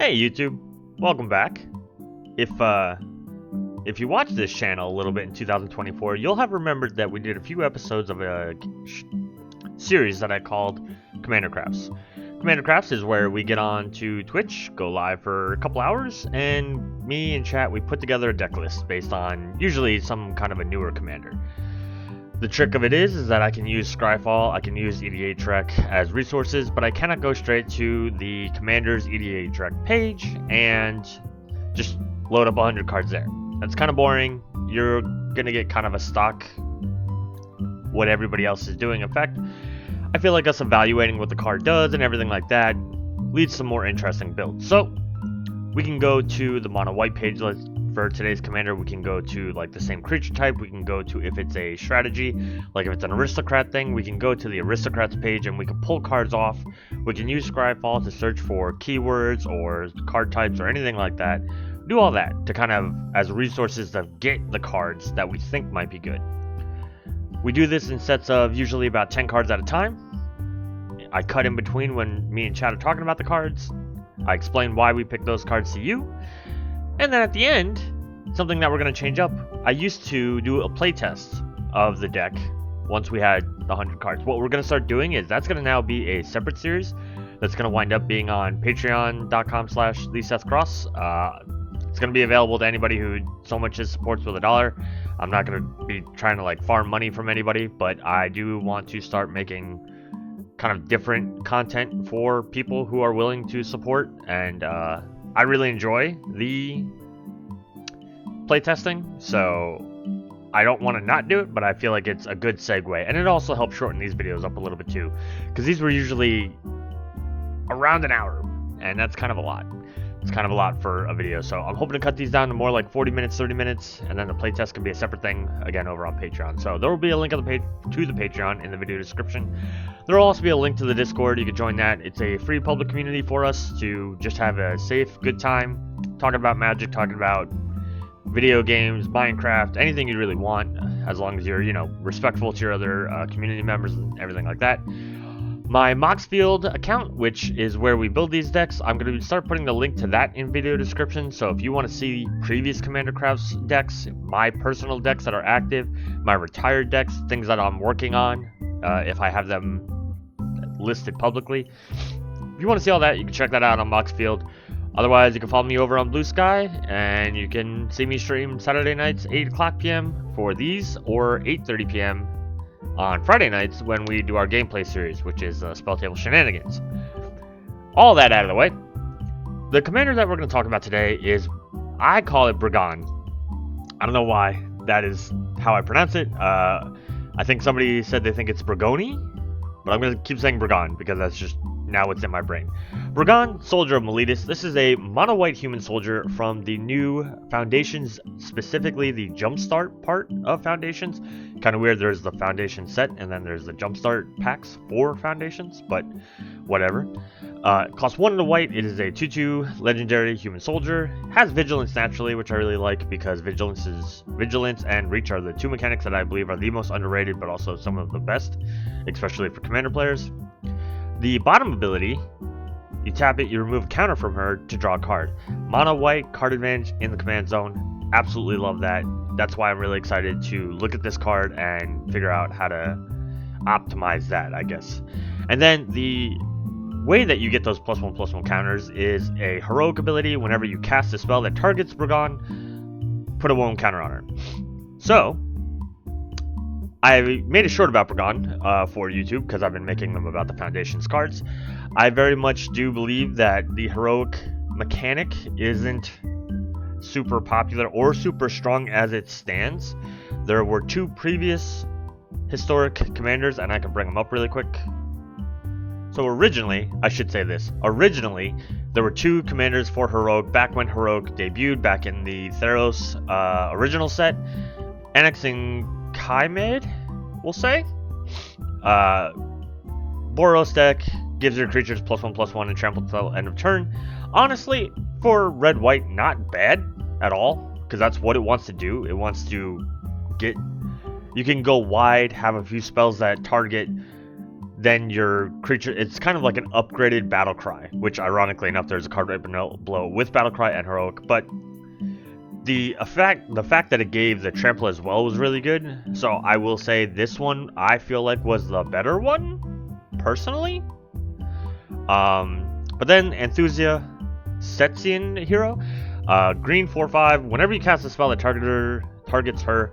Hey YouTube, welcome back. If you watched this channel a little bit in 2024, you'll have remembered that we did a few episodes of a series that I called Commander Crafts. Commander Crafts is where we get on to Twitch, go live for a couple hours, and me and chat, we put together a deck list based on usually some kind of a newer commander. The trick of it is that I can use Scryfall, I can use EDHREC as resources, but I cannot go straight to the Commander's EDHREC page and just load up 100 cards there. That's kind of boring. You're going to get kind of a stock what everybody else is doing. In fact, I feel like us evaluating what the card does and everything like that leads to more interesting builds. So we can go to the mono white page. For today's commander, we can go to like the same creature type. We can go to if it's a strategy, like if it's an aristocrat thing, we can go to the aristocrats page and we can pull cards off. We can use Scryfall to search for keywords or card types or anything like that. Do all that to kind of as resources to get the cards that we think might be good. We do this in sets of usually about 10 cards at a time. I cut in between when me and Chad are talking about the cards. I explain why we picked those cards to you. And then at the end, something that we're going to change up. I used to do a playtest of the deck once we had the 100 cards. What we're going to start doing is that's going to now be a separate series that's going to wind up being on patreon.com/Seth Cross. It's going to be available to anybody who so much as supports with $1. I'm not going to be trying to like farm money from anybody, but I do want to start making kind of different content for people who are willing to support, and I really enjoy the playtesting, so I don't want to not do it, but I feel like it's a good segue, and it also helps shorten these videos up a little bit too, because these were usually around an hour, and that's kind of a lot. It's kind of a lot for a video, so I'm hoping to cut these down to more like 40 minutes, 30 minutes, and then the playtest can be a separate thing, again, over on Patreon. So there will be a link to the Patreon in the video description. There will also be a link to the Discord. You can join that. It's a free public community for us to just have a safe, good time, talking about Magic, talking about video games, Minecraft, anything you really want, as long as you're, respectful to your other community members and everything like that. My Moxfield account, which is where we build these decks, I'm going to start putting the link to that in video description. So if you want to see previous Commander Crafts decks, my personal decks that are active, my retired decks, things that I'm working on, if I have them listed publicly. If you want to see all that, you can check that out on Moxfield. Otherwise, you can follow me over on Blue Sky, and you can see me stream Saturday nights, 8 o'clock p.m. for these, or 8:30 p.m. on Friday nights when we do our gameplay series, which is Spell Table Shenanigans. All that out of the way, the commander that we're going to talk about today is, I call it Brigone. I don't know why that is how I pronounce it. I think somebody said they think it's Brigone, but I'm going to keep saying Brigone because that's just now what's in my brain. Brigone, Soldier of Meletis. This is a mono-white human soldier from the new Foundations, specifically the Jumpstart part of Foundations. Kind of weird, there's the Foundation set, and then there's the Jumpstart packs for Foundations, but whatever. Costs 1 and a white. It is a 2/2 legendary human soldier. Has Vigilance naturally, which I really like because Vigilance and Reach are the two mechanics that I believe are the most underrated, but also some of the best, especially for commander players. The bottom ability, you tap it, you remove a counter from her to draw a card. Mono white, card advantage in the command zone. Absolutely love that. That's why I'm really excited to look at this card and figure out how to optimize that, I guess. And then the way that you get those +1/+1 counters is a heroic ability. Whenever you cast a spell that targets Brigone, put a 1 counter on her. So I made a short about Brigone for YouTube because I've been making them about the Foundations cards. I very much do believe that the heroic mechanic isn't super popular or super strong as it stands. There were 2 previous historic commanders, and I can bring them up really quick. So originally, I should say this, there were 2 commanders for heroic back when heroic debuted back in the Theros original set. Annexing Chimid, we'll say. Boros deck gives your creatures +1/+1 and trample till end of turn. Honestly, for red-white, not bad at all, because that's what it wants to do. It wants to get... You can go wide, have a few spells that target then your creature, it's kind of like an upgraded battle cry, which ironically enough, there's a card right below with battle cry and heroic, but the fact that it gave the trample as well was really good. So I will say this one I feel like was the better one, personally. But then Enthusia Setzian hero, green 4/5. Whenever you cast a spell that targets her,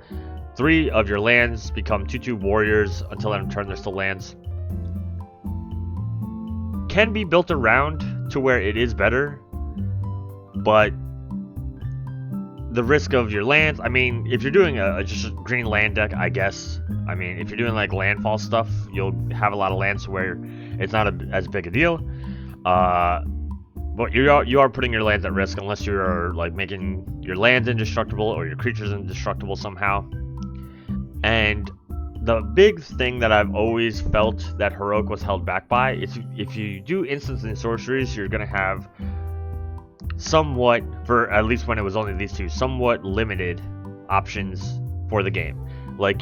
3 of your lands become 2/2 warriors. Until end of turn, they're still lands. Can be built around to where it is better, but the risk of your lands, I mean, if you're doing just a green land deck, I guess, I mean, if you're doing like landfall stuff, you'll have a lot of lands where it's not as big a deal. But you are putting your lands at risk unless you're like making your lands indestructible or your creatures indestructible somehow. And the big thing that I've always felt that heroic was held back by is if you do instants and sorceries, you're gonna have somewhat, for at least when it was only these two, somewhat limited options for the game. Like,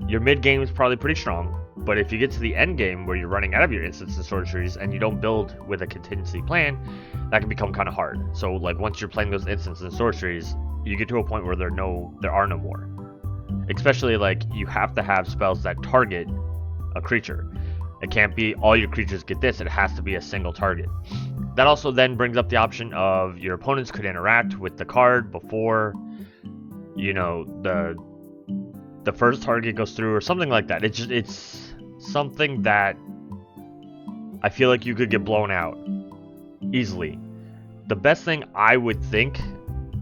your mid game is probably pretty strong, but if you get to the end game where you're running out of your instants and sorceries and you don't build with a contingency plan, that can become kind of hard. So like once you're playing those instants and sorceries, you get to a point where there are no more. Especially like you have to have spells that target a creature. It can't be all your creatures get this, it has to be a single target. That also then brings up the option of your opponents could interact with the card before, you know, the first target goes through or something like that. It's something that I feel like you could get blown out easily. The best thing I would think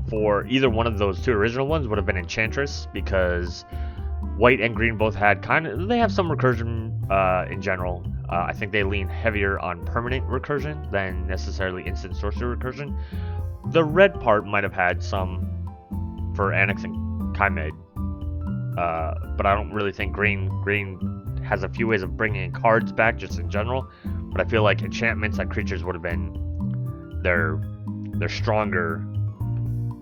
for either one of those 2 original ones would have been Enchantress, because white and green both had they have some recursion in general. I think they lean heavier on permanent recursion than necessarily instant sorcery recursion. The red part might have had some for Annex and Chimad, but I don't really think green has a few ways of bringing cards back just in general. But I feel like enchantments and creatures would have been their stronger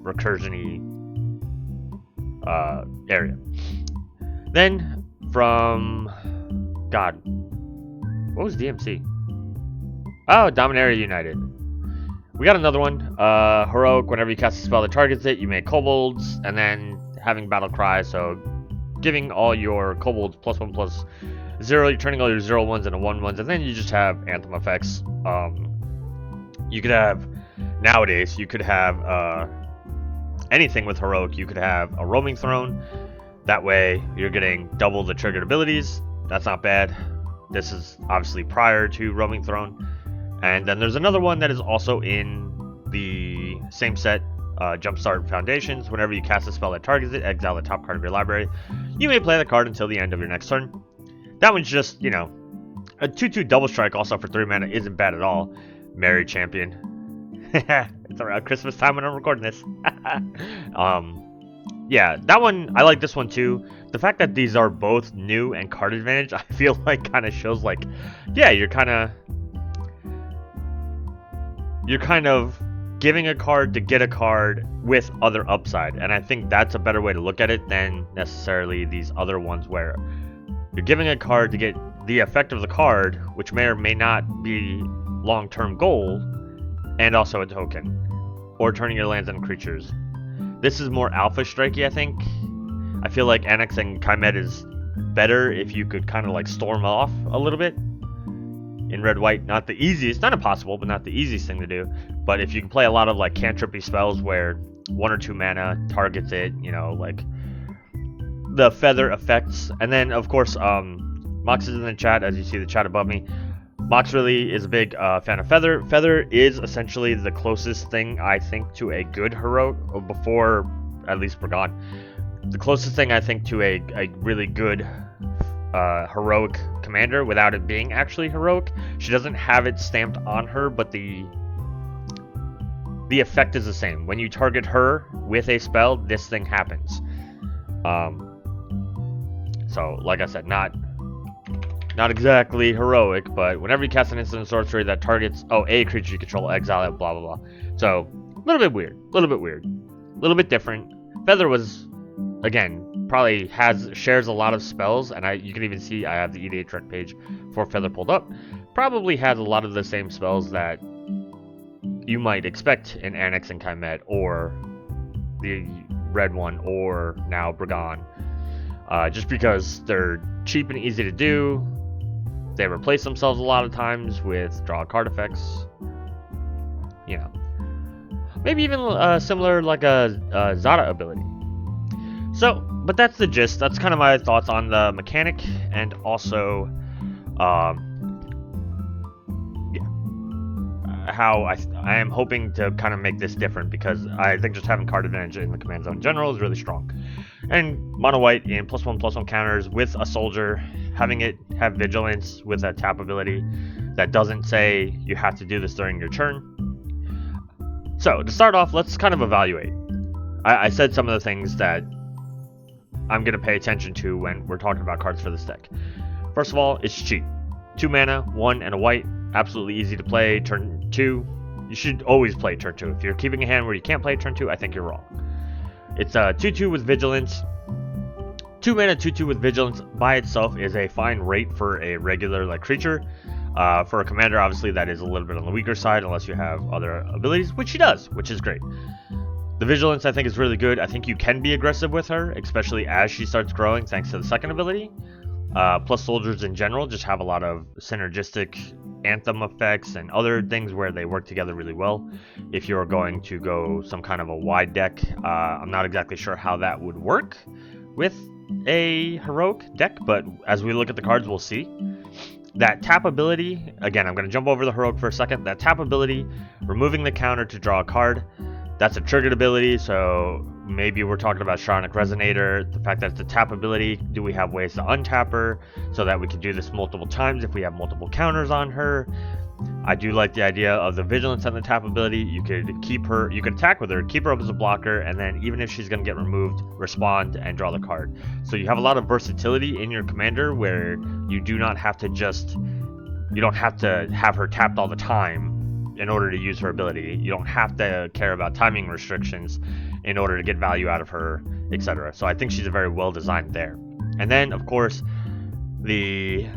recursion-y area. Then from God, what was DMC? Oh, Dominaria United. We got another one. Heroic, whenever you cast a spell that targets it, you make kobolds, and then having battle cry, so giving all your kobolds +1/+0, you're turning all your 0/1s into 1/1s, and then you just have anthem effects. You could have, nowadays, you could have anything with heroic. You could have a roaming throne. That way, you're getting double the triggered abilities. That's not bad. This is obviously prior to roaming throne. And then there's another one that is also in the same set, Jumpstart Foundations. Whenever you cast a spell that targets it, exile the top card of your library. You may play the card until the end of your next turn. That one's just, you know, a 2/2 double strike also for 3 mana isn't bad at all. Merry Champion. It's around Christmas time when I'm recording this. Yeah, that one, I like this one too. The fact that these are both new and card advantage, I feel like kind of shows like, yeah, you're kind of giving a card to get a card with other upside. And I think that's a better way to look at it than necessarily these other ones where you're giving a card to get the effect of the card, which may or may not be long-term goal, and also a token, or turning your lands into creatures. This is more alpha strikey, I think. I feel like Annex and Chimad is better if you could kind of like storm off a little bit in red-white. Not the easiest, not impossible, but not the easiest thing to do. But if you can play a lot of like cantrippy spells where 1 or 2 mana targets it, you know, like the feather effects. And then of course, Mox is in the chat, as you see the chat above me. Mox really is a big fan of Feather. Feather is essentially the closest thing, I think, to a good heroic, before at least Brigone. The closest thing, I think, to a really good heroic commander without it being actually heroic. She doesn't have it stamped on her, but the effect is the same. When you target her with a spell, this thing happens. So, like I said, not exactly heroic, but whenever you cast an instant sorcery that targets, a creature you control, exile it, blah, blah, blah. So, a little bit weird, a little bit different. Feather was again, probably shares a lot of spells, and you can even see I have the EDHREC page for Feather pulled up. Probably has a lot of the same spells that you might expect in Annex and Chimet, or the red one, or now Brigone. Just because they're cheap and easy to do. They replace themselves a lot of times with draw card effects. You know, maybe even similar like a Zada ability. So, but that's the gist. That's kind of my thoughts on the mechanic, and also, how I am hoping to kind of make this different, because I think just having card advantage in the command zone in general is really strong. And mono white in +1/+1 counters with a soldier, having it have vigilance with a tap ability that doesn't say you have to do this during your turn. So to start off, let's kind of evaluate. I said some of the things that I'm going to pay attention to when we're talking about cards for this deck. First of all, it's cheap. 2 mana, 1 and a white, absolutely easy to play. Turn 2, you should always play turn 2. If you're keeping a hand where you can't play turn 2, I think you're wrong. It's a 2/2 with vigilance. 2 mana 2/2 with vigilance by itself is a fine rate for a regular like creature. For a commander, obviously that is a little bit on the weaker side unless you have other abilities, which she does, which is great. The vigilance I think is really good. I think you can be aggressive with her, especially as she starts growing thanks to the second ability. Plus soldiers in general just have a lot of synergistic anthem effects and other things where they work together really well. If you're going to go some kind of a wide deck, I'm not exactly sure how that would work with a heroic deck, but as we look at the cards, we'll see. That tap ability, again, I'm going to jump over the heroic for a second. That tap ability, removing the counter to draw a card, that's a triggered ability, so maybe we're talking about Sharonic Resonator. The fact that it's a tap ability, do we have ways to untap her so that we can do this multiple times if we have multiple counters on her? I do like the idea of the vigilance and the tap ability. You could keep her, you could attack with her, keep her up as a blocker, and then even if she's going to get removed, respond and draw the card. So you have a lot of versatility in your commander where you do not have to you don't have to have her tapped all the time in order to use her ability. You don't have to care about timing restrictions in order to get value out of her, etc. So I think she's a very well designed there. And then of course the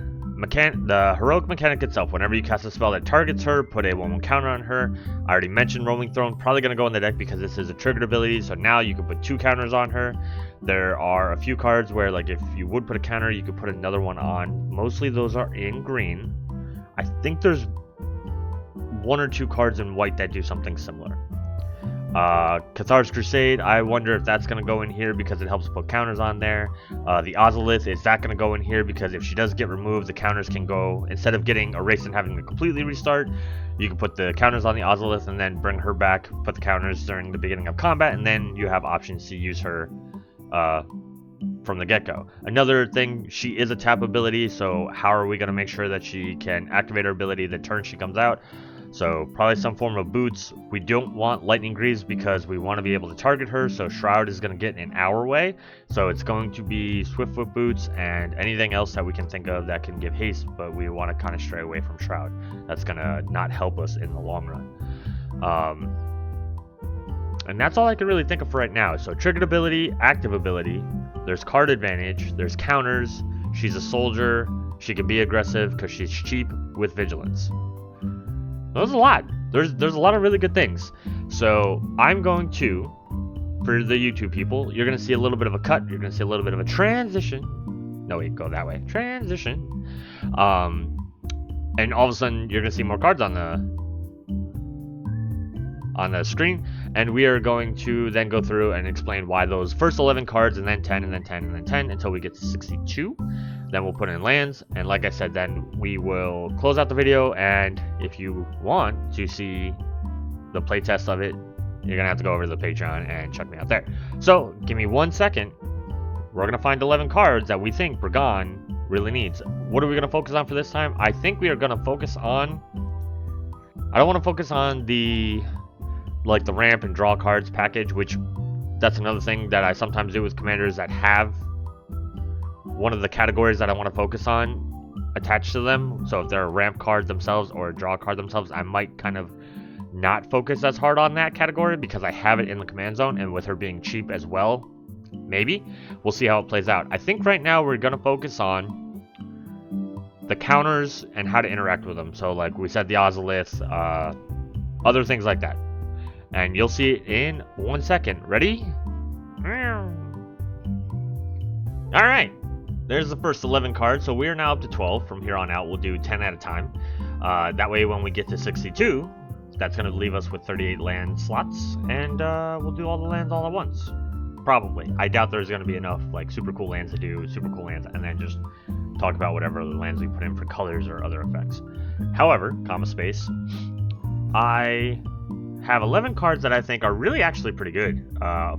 heroic mechanic itself, whenever you cast a spell that targets her, put a 1/1 counter on her. I already mentioned Roaming Throne, probably going to go in the deck because this is a triggered ability, so now you can put 2 counters on her. There are a few cards where like if you would put a counter, you could put another one on. Mostly those are in green. I think there's 1 or 2 cards in white that do something similar. Cathar's Crusade, I wonder if that's going to go in here because it helps put counters on there. The Ozolith, is that going to go in here because if she does get removed, the counters can go, instead of getting erased and having to completely restart, you can put the counters on the Ozolith and then bring her back, put the counters during the beginning of combat, and then you have options to use her from the get-go. Another thing, she is a tap ability, so how are we going to make sure that she can activate her ability the turn she comes out? So probably some form of boots. We don't want lightning greaves because we want to be able to target her, so Shroud is going to get in our way. So it's going to be Swiftfoot boots and anything else that we can think of that can give haste, but we want to kind of stray away from Shroud. That's going to not help us in the long run. And that's all I can really think of for right now. So triggered ability, active ability, there's card advantage, there's counters, she's a soldier, she can be aggressive because she's cheap with vigilance. There's a lot. There's a lot of really good things. So I'm going to, for the YouTube people, you're going to see a little bit of a cut. You're going to see a little bit of a transition. No, wait, go that way. Transition. And all of a sudden, you're going to see more cards on the screen. And we are going to then go through and explain why those first 11 cards, and then 10, and then 10, and then 10, until we get to 62. Then we'll put in lands, and like I said, then we will close out the video, and if you want to see the playtest of it, you're going to have to go over to the Patreon and check me out there. So, give me 1 second. We're going to find 11 cards that we think Brigone really needs. What are we going to focus on for this time? I think we are going to focus on... I don't want to focus on the ramp and draw cards package, which that's another thing that I sometimes do with commanders that have one of the categories that I want to focus on attached to them. So if they're a ramp card themselves or a draw card themselves, I might kind of not focus as hard on that category because I have it in the command zone, and with her being cheap as well, Maybe. We'll see how it plays out. I think right now we're going to focus on the counters and how to interact with them. So like we said, the Ozolith, other things like that. And you'll see it in 1 second. Ready? Alright. There's the first 11 cards. So we are now up to 12. From here on out, we'll do 10 at a time. That way when we get to 62, that's going to leave us with 38 land slots. And we'll do all the lands all at once. Probably. I doubt there's going to be enough like super cool lands to do super cool lands and then just talk about whatever other lands we put in for colors or other effects. However, comma space, I have 11 cards that I think are really actually pretty good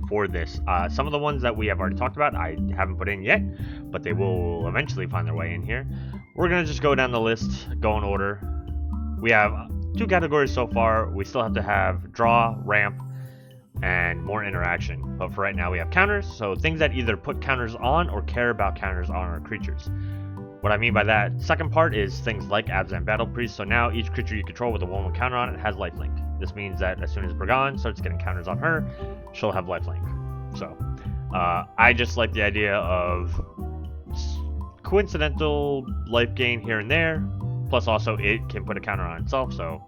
for this. Some of the ones that we have already talked about I haven't put in yet, but they will eventually find their way in here. We're going to just go down the list, go in order. We have 2 categories so far. We still have to have draw, ramp, and more interaction. But for right now we have counters, so things that either put counters on or care about counters on our creatures. What I mean by that second part is things like Abzan Battle Priest. So now each creature you control with a 1/1 counter on it has lifelink. This means that as soon as Brigone starts getting counters on her, she'll have lifelink. So I just like the idea of coincidental life gain here and there, plus also it can put a counter on itself, so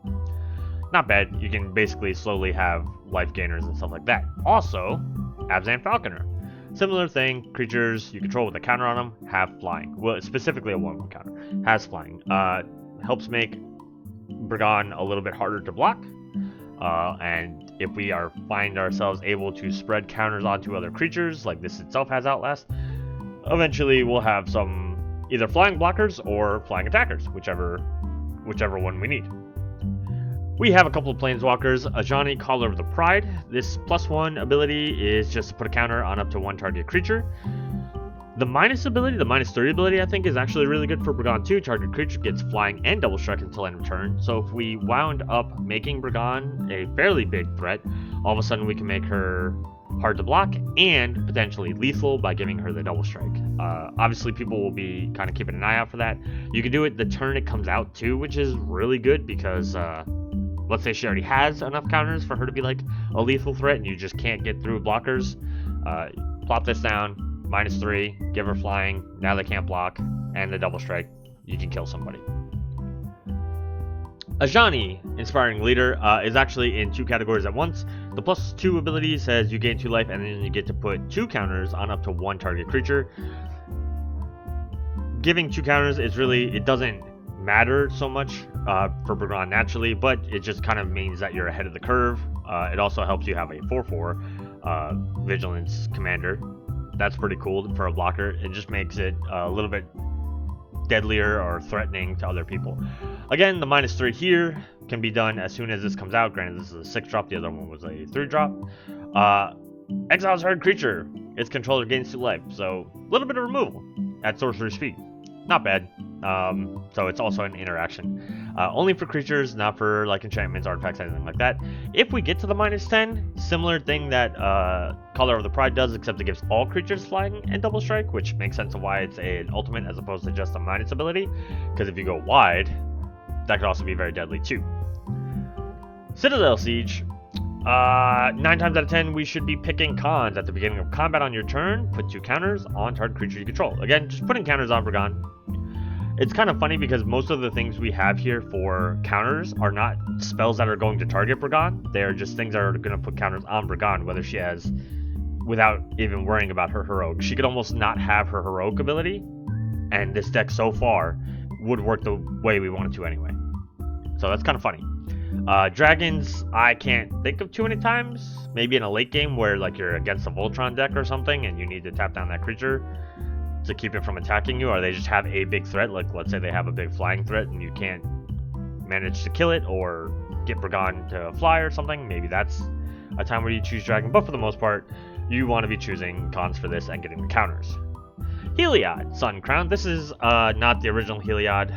not bad. You can basically slowly have life gainers and stuff like that. Also, Abzan Falconer. Similar thing, creatures you control with a counter on them have flying. Well, specifically a 1/1 counter. Has flying. Helps make Brigone a little bit harder to block. And if we find ourselves able to spread counters onto other creatures, like this itself has Outlast, eventually we'll have some either flying blockers or flying attackers, whichever one we need. We have a couple of planeswalkers. Ajani, Caller of the Pride. This +1 ability is just to put a counter on up to 1 target creature. The minus ability, the -3 ability, I think is actually really good for Brigone too. Target creature gets flying and double strike until end of turn. So if we wound up making Brigone a fairly big threat, all of a sudden we can make her hard to block and potentially lethal by giving her the double strike. Obviously people will be kind of keeping an eye out for that. You can do it the turn it comes out too, which is really good because let's say she already has enough counters for her to be like a lethal threat and you just can't get through blockers. Plop this down, -3, give her flying, now they can't block, and the double strike, you can kill somebody. Ajani, Inspiring Leader, is actually in 2 categories at once. The +2 ability says you gain 2 life and then you get to put 2 counters on up to 1 target creature. Giving 2 counters is really, it doesn't matter so much for Brigone naturally, but it just kind of means that you're ahead of the curve. It also helps you have a 4/4 Vigilance Commander. That's pretty cool for a blocker. It just makes it a little bit deadlier or threatening to other people. Again, the -3 here can be done as soon as this comes out. Granted, this is a 6-drop. The other one was a 3-drop. Exiles hard creature. Its controller gains 2 life. So a little bit of removal at sorcery speed. Not bad. So it's also an interaction. Only for creatures, not for like enchantments, artifacts, anything like that. If we get to the -10, similar thing that Caller of the Pride does, except it gives all creatures flying and double strike, which makes sense of why it's an ultimate as opposed to just a minus ability. Because if you go wide, that could also be very deadly too. Citadel Siege. 9 times out of 10, we should be picking cons at the beginning of combat on your turn. Put 2 counters on target creature you control. Again, just putting counters on Brigone. It's kind of funny because most of the things we have here for counters are not spells that are going to target Brigone. They are just things that are going to put counters on Brigone, whether she has, without even worrying about her heroic. She could almost not have her heroic ability, and this deck so far would work the way we want it to anyway. So that's kind of funny. Dragons, I can't think of too many times. Maybe in a late game where like you're against a Voltron deck or something and you need to tap down that creature to keep it from attacking you, or they just have a big threat, like let's say they have a big flying threat and you can't manage to kill it or get Brigone to fly or something. Maybe that's a time where you choose Dragon, but for the most part you want to be choosing cons for this and getting the counters. Heliod, Sun Crown. This is not the original Heliod.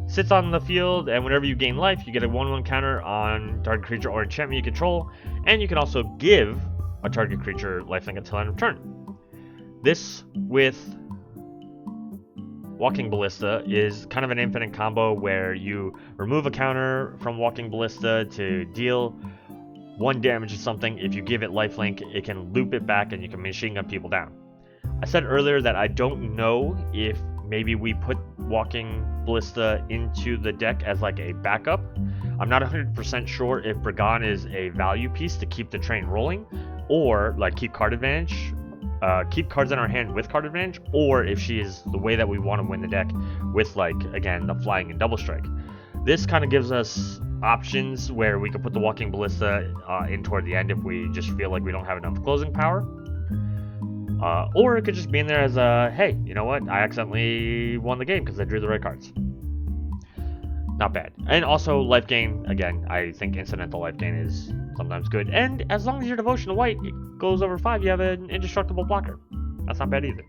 Sits on the field, and whenever you gain life, you get a 1/1 counter on target creature or enchantment you control, and you can also give a target creature lifelink until end of turn. This with Walking Ballista is kind of an infinite combo where you remove a counter from Walking Ballista to deal 1 damage is something. If you give it lifelink, it can loop it back and you can machine gun people down. I said earlier that I don't know if maybe we put Walking Ballista into the deck as like a backup. I'm not 100% sure if Brigone is a value piece to keep the train rolling, or like keep card advantage, keep cards in our hand with card advantage, or if she is the way that we want to win the deck with, like, again, the flying and double strike. This kind of gives us options where we could put the Walking Ballista in toward the end if we just feel like we don't have enough closing power. Or it could just be in there as a, hey, you know what, I accidentally won the game because I drew the right cards. Not bad. And also life gain, again, I think incidental life gain is sometimes good. And as long as your devotion to white goes over 5, you have an indestructible blocker. That's not bad either.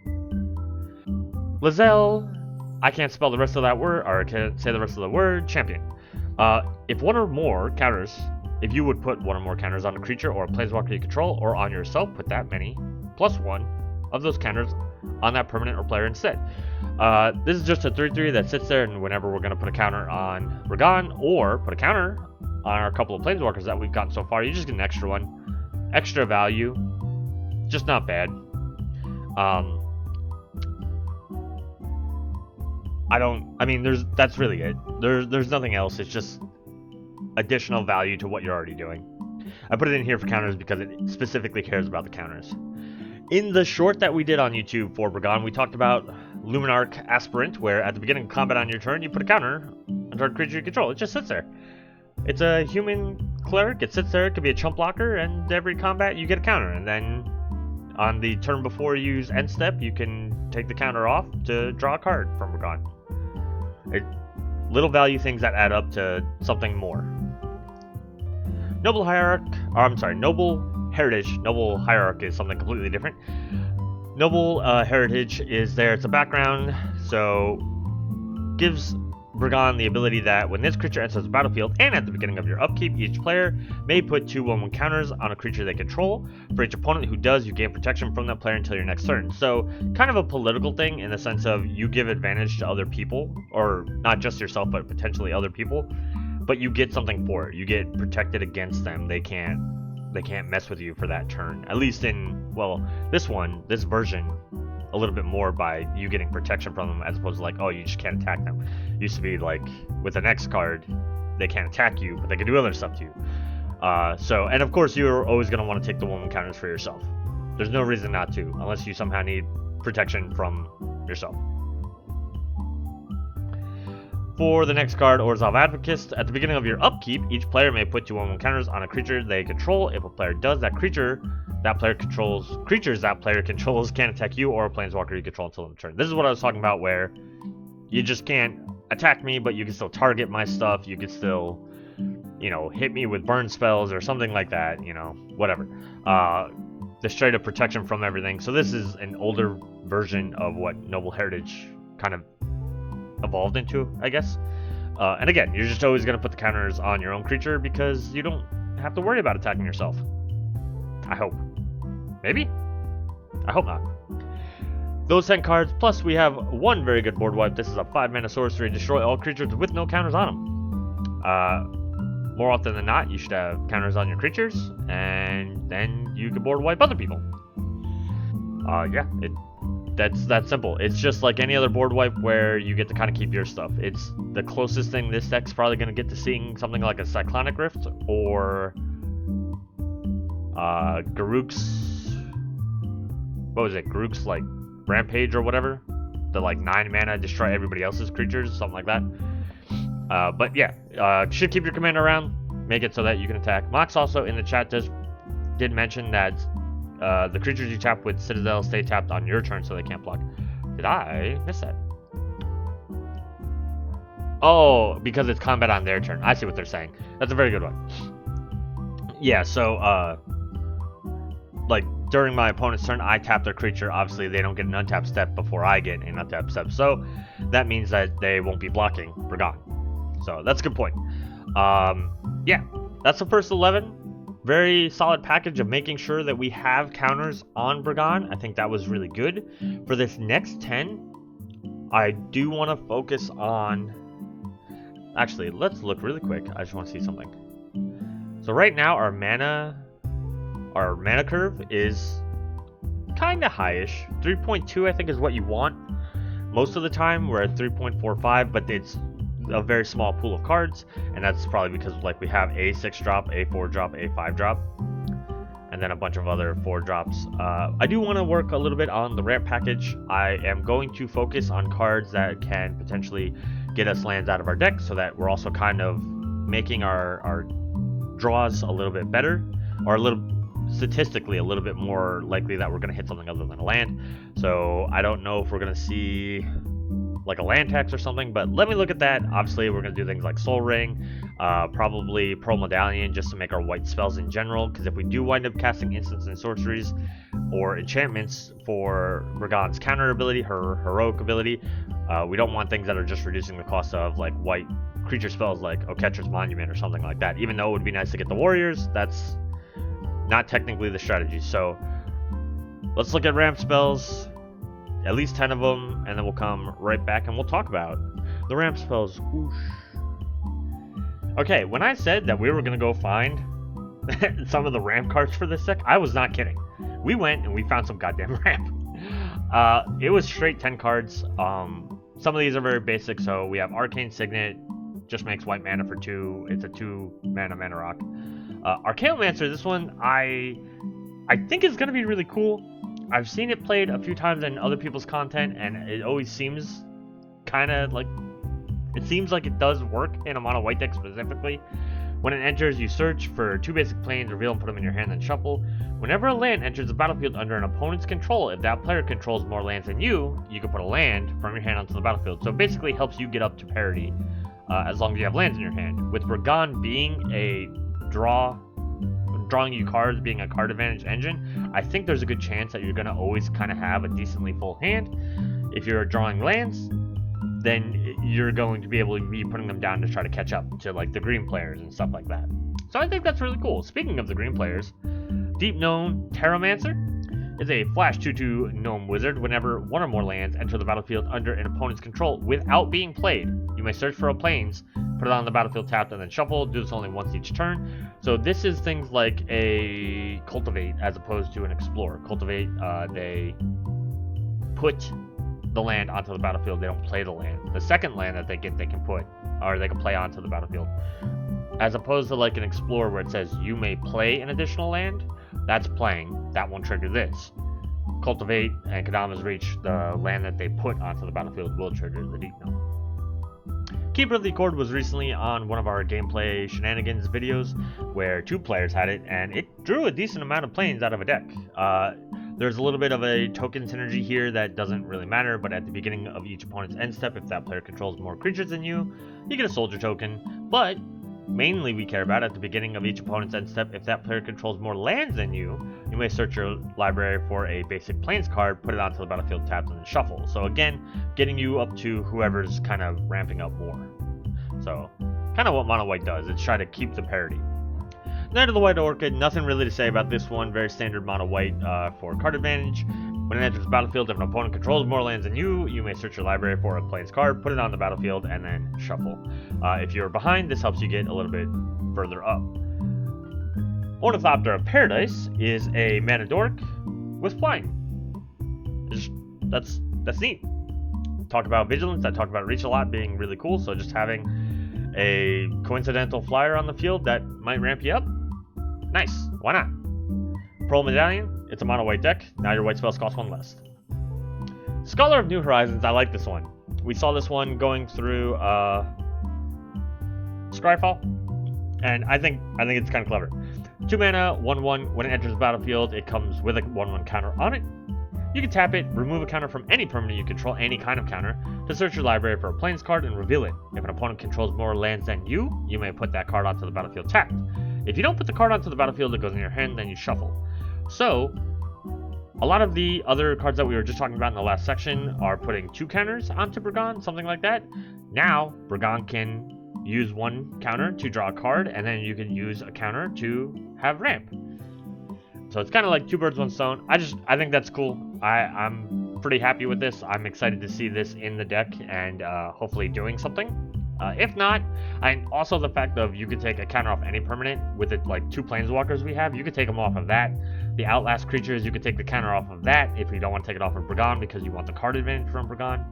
Lizelle, I can't spell the rest of that word, or I can't say the rest of the word, champion. If one or more counters, if you would put one or more counters on a creature or a planeswalker you control, or on yourself, put that many, +1 of those counters on that permanent or player instead. This is just a 3/3 that sits there, and whenever we're going to put a counter on Brigone, or put a counter on our couple of planeswalkers that we've gotten so far, you just get an extra one. Extra value. Just not bad. That's really it. There's nothing else. It's just additional value to what you're already doing. I put it in here for counters because it specifically cares about the counters. In the short that we did on YouTube for Brigone, we talked about Luminarch Aspirant, where at the beginning of combat on your turn, you put a counter on a creature you control. It just sits there. It's a human cleric. It sits there. It could be a chump blocker, and every combat you get a counter. And then on the turn before you use end step, you can take the counter off to draw a card from Brigone. Little value things that add up to something more. Noble Heritage. Noble Hierarch is something completely different. Noble Heritage is there. It's a background, so gives Brigone the ability that when this creature enters the battlefield and at the beginning of your upkeep, each player may put 2 1/1 counters on a creature they control. For each opponent who does, you gain protection from that player until your next turn. So kind of a political thing in the sense of you give advantage to other people, or not just yourself, but potentially other people, but you get something for it. You get protected against them. They can't mess with you for that turn. At least in, well, this version, a little bit more by you getting protection from them, as opposed to like, oh, you just can't attack them. It used to be like, with the next card, they can't attack you, but they can do other stuff to you. And of course, you're always going to want to take the 1/1 counters for yourself. There's no reason not to, unless you somehow need protection from yourself. For the next card, Orzhov Advocist, at the beginning of your upkeep, each player may put 2 1/1 counters on a creature they control. If a player does, creatures that player controls can't attack you or a planeswalker you control until the turn. This is what I was talking about, where you just can't attack me, but you can still target my stuff. You can still, hit me with burn spells or something like that, whatever. The straight up protection from everything. So this is an older version of what Noble Heritage kind of evolved into, I guess. And again, you're just always going to put the counters on your own creature because you don't have to worry about attacking yourself. I hope. Maybe? I hope not. Those 10 cards, plus we have one very good board wipe. This is a 5-mana sorcery. Destroy all creatures with no counters on them. More often than not, you should have counters on your creatures, and then you can board wipe other people. That's that simple. It's just like any other board wipe where you get to kind of keep your stuff. It's the closest thing this deck's probably going to get to seeing something like a Cyclonic Rift or Garruk's, Garruk's like Rampage or whatever. The like 9 mana destroy everybody else's creatures, something like that. But yeah, should keep your commander around, make it so that you can attack. Mox also in the chat did mention that the creatures you tap with Citadel stay tapped on your turn so they can't block. Did I miss that? Oh, because it's combat on their turn. I see what they're saying. That's a very good one. Yeah, so like during my opponent's turn, I tap their creature. Obviously, they don't get an untap step before I get an untap step. So that means that they won't be blocking Brigone. So that's a good point. Yeah, that's the first 11. Very solid package of making sure that we have counters on Brigone. I think that was really good. For this next 10, I do want to focus on... Actually, let's look really quick. I just want to see something. So right now our mana curve is kind of high-ish. 3.2 I think is what you want. Most of the time we're at 3.45, but it's a very small pool of cards, and that's probably because like we have a 6 drop, a 4 drop, a 5 drop, and then a bunch of other 4 drops. I do want to work a little bit on the ramp package. I am going to focus on cards that can potentially get us lands out of our deck, so that we're also kind of making our draws a little bit better, or a little statistically a little bit more likely that we're going to hit something other than a land. So I don't know if we're going to see like a land tax or something, but let me look at that. Obviously we're going to do things like Soul Ring, probably Pearl Medallion, just to make our white spells in general, because if we do wind up casting instants and sorceries or enchantments for Brigone's counter ability, her heroic ability, we don't want things that are just reducing the cost of like white creature spells like Oketcher's Monument or something like that. Even though it would be nice to get the warriors, that's not technically the strategy. So let's look at ramp spells, at least 10 of them, and then we'll come right back and we'll talk about the ramp spells. Whoosh. Okay, when I said that we were going to go find some of the ramp cards for this deck, I was not kidding. We went and we found some goddamn ramp. It was straight 10 cards. Some of these are very basic, so we have Arcane Signet, just makes white mana for 2. It's a 2 mana rock. Archaeomancer, this one I think is going to be really cool. I've seen it played a few times in other people's content, and it always seems kind of like, it seems like it does work in a mono white deck specifically. When it enters, you search for 2 basic planes, reveal and put them in your hand, then shuffle. Whenever a land enters the battlefield under an opponent's control, if that player controls more lands than you can put a land from your hand onto the battlefield. So it basically helps you get up to parity as long as you have lands in your hand. With Brigone being a drawing you cards, being a card advantage engine, I think there's a good chance that you're going to always kind of have a decently full hand. If you're drawing lands, then you're going to be able to be putting them down to try to catch up to like the green players and stuff like that. So I think that's really cool. Speaking of the green players, Deep Gnome Terramancer is a flash 2/2 gnome wizard. Whenever 1 or more lands enter the battlefield under an opponent's control without being played, you may search for a plains, put it on the battlefield tapped, and then shuffle. Do this only once each turn. So this is things like a Cultivate as opposed to an Explore. Cultivate, they put the land onto the battlefield. They don't play the land. The second land that they get, they can put, or they can play onto the battlefield. As opposed to like an Explore where it says you may play an additional land, that's playing. That won't trigger this. Cultivate and Kadama's Reach, the land that they put onto the battlefield, will trigger the Deep Gnome. Keeper of the Accord was recently on one of our gameplay shenanigans videos where 2 players had it, and it drew a decent amount of planes out of a deck. There's a little bit of a token synergy here that doesn't really matter, but at the beginning of each opponent's end step, if that player controls more creatures than you get a soldier token. But mainly we care about at the beginning of each opponent's end step, if that player controls more lands than you may search your library for a basic plains card, put it onto the battlefield tapped, and then shuffle. So again, getting you up to whoever's kind of ramping up more. So kind of what mono white does, it's try to keep the parity. Knight of the White Orchid, nothing really to say about this one. Very standard mono white for card advantage. When it enters the battlefield, if an opponent controls more lands than you may search your library for a plains card, put it on the battlefield, and then shuffle. If you're behind, this helps you get a little bit further up. Ornithopter of Paradise is a mana dork with flying. That's neat. Talk about vigilance. I talk about reach a lot being really cool, so just having a coincidental flyer on the field that might ramp you up, nice. Why not? Pearl Medallion, it's a mono white deck. Now your white spells cost 1 less. Scholar of New Horizons, I like this one. We saw this one going through Scryfall, and I think it's kind of clever. 2 mana, 1/1. When it enters the battlefield, it comes with a 1/1 counter on it. You can tap it, remove a counter from any permanent you control, any kind of counter, to search your library for a plains card and reveal it. If an opponent controls more lands than you may put that card onto the battlefield tapped. If you don't put the card onto the battlefield, it goes in your hand, then you shuffle. So, a lot of the other cards that we were just talking about in the last section are putting 2 counters onto Brigone, something like that. Now, Brigone can use 1 counter to draw a card, and then you can use a counter to have ramp. So it's kind of like 2 birds, 1 stone. I think that's cool. I'm pretty happy with this. I'm excited to see this in the deck and hopefully doing something. If not, and also the fact of you could take a counter off any permanent with it, like 2 planeswalkers we have, you could take them off of that. The Outlast creatures, you could take the counter off of that if you don't want to take it off of Brigone because you want the card advantage from Brigone.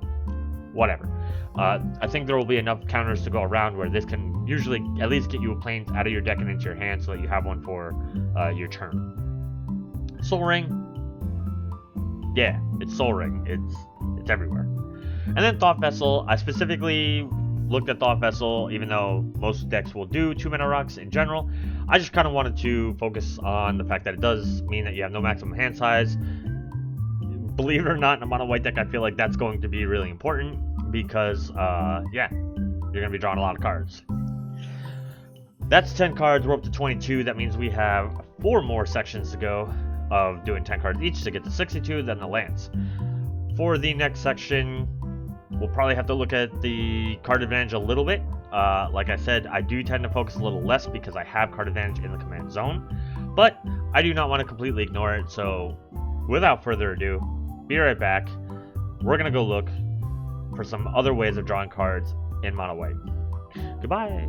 Whatever. I think there will be enough counters to go around where this can usually at least get you a plane out of your deck and into your hand so that you have one for your turn. Soul Ring. Yeah, it's Soul Ring. It's everywhere. And then Thought Vessel. I specifically looked at Thought Vessel, even though most decks will do 2-mana rocks in general. I just kind of wanted to focus on the fact that it does mean that you have no maximum hand size. Believe it or not, in a mono white deck, I feel like that's going to be really important because, yeah, you're going to be drawing a lot of cards. That's 10 cards. We're up to 22. That means we have 4 more sections to go of doing 10 cards each to get to 62, then the lands. For the next section, we'll probably have to look at the card advantage a little bit. Like I said, I do tend to focus a little less because I have card advantage in the command zone, but I do not want to completely ignore it. So without further ado, be right back. We're going to go look for some other ways of drawing cards in mono white. Goodbye.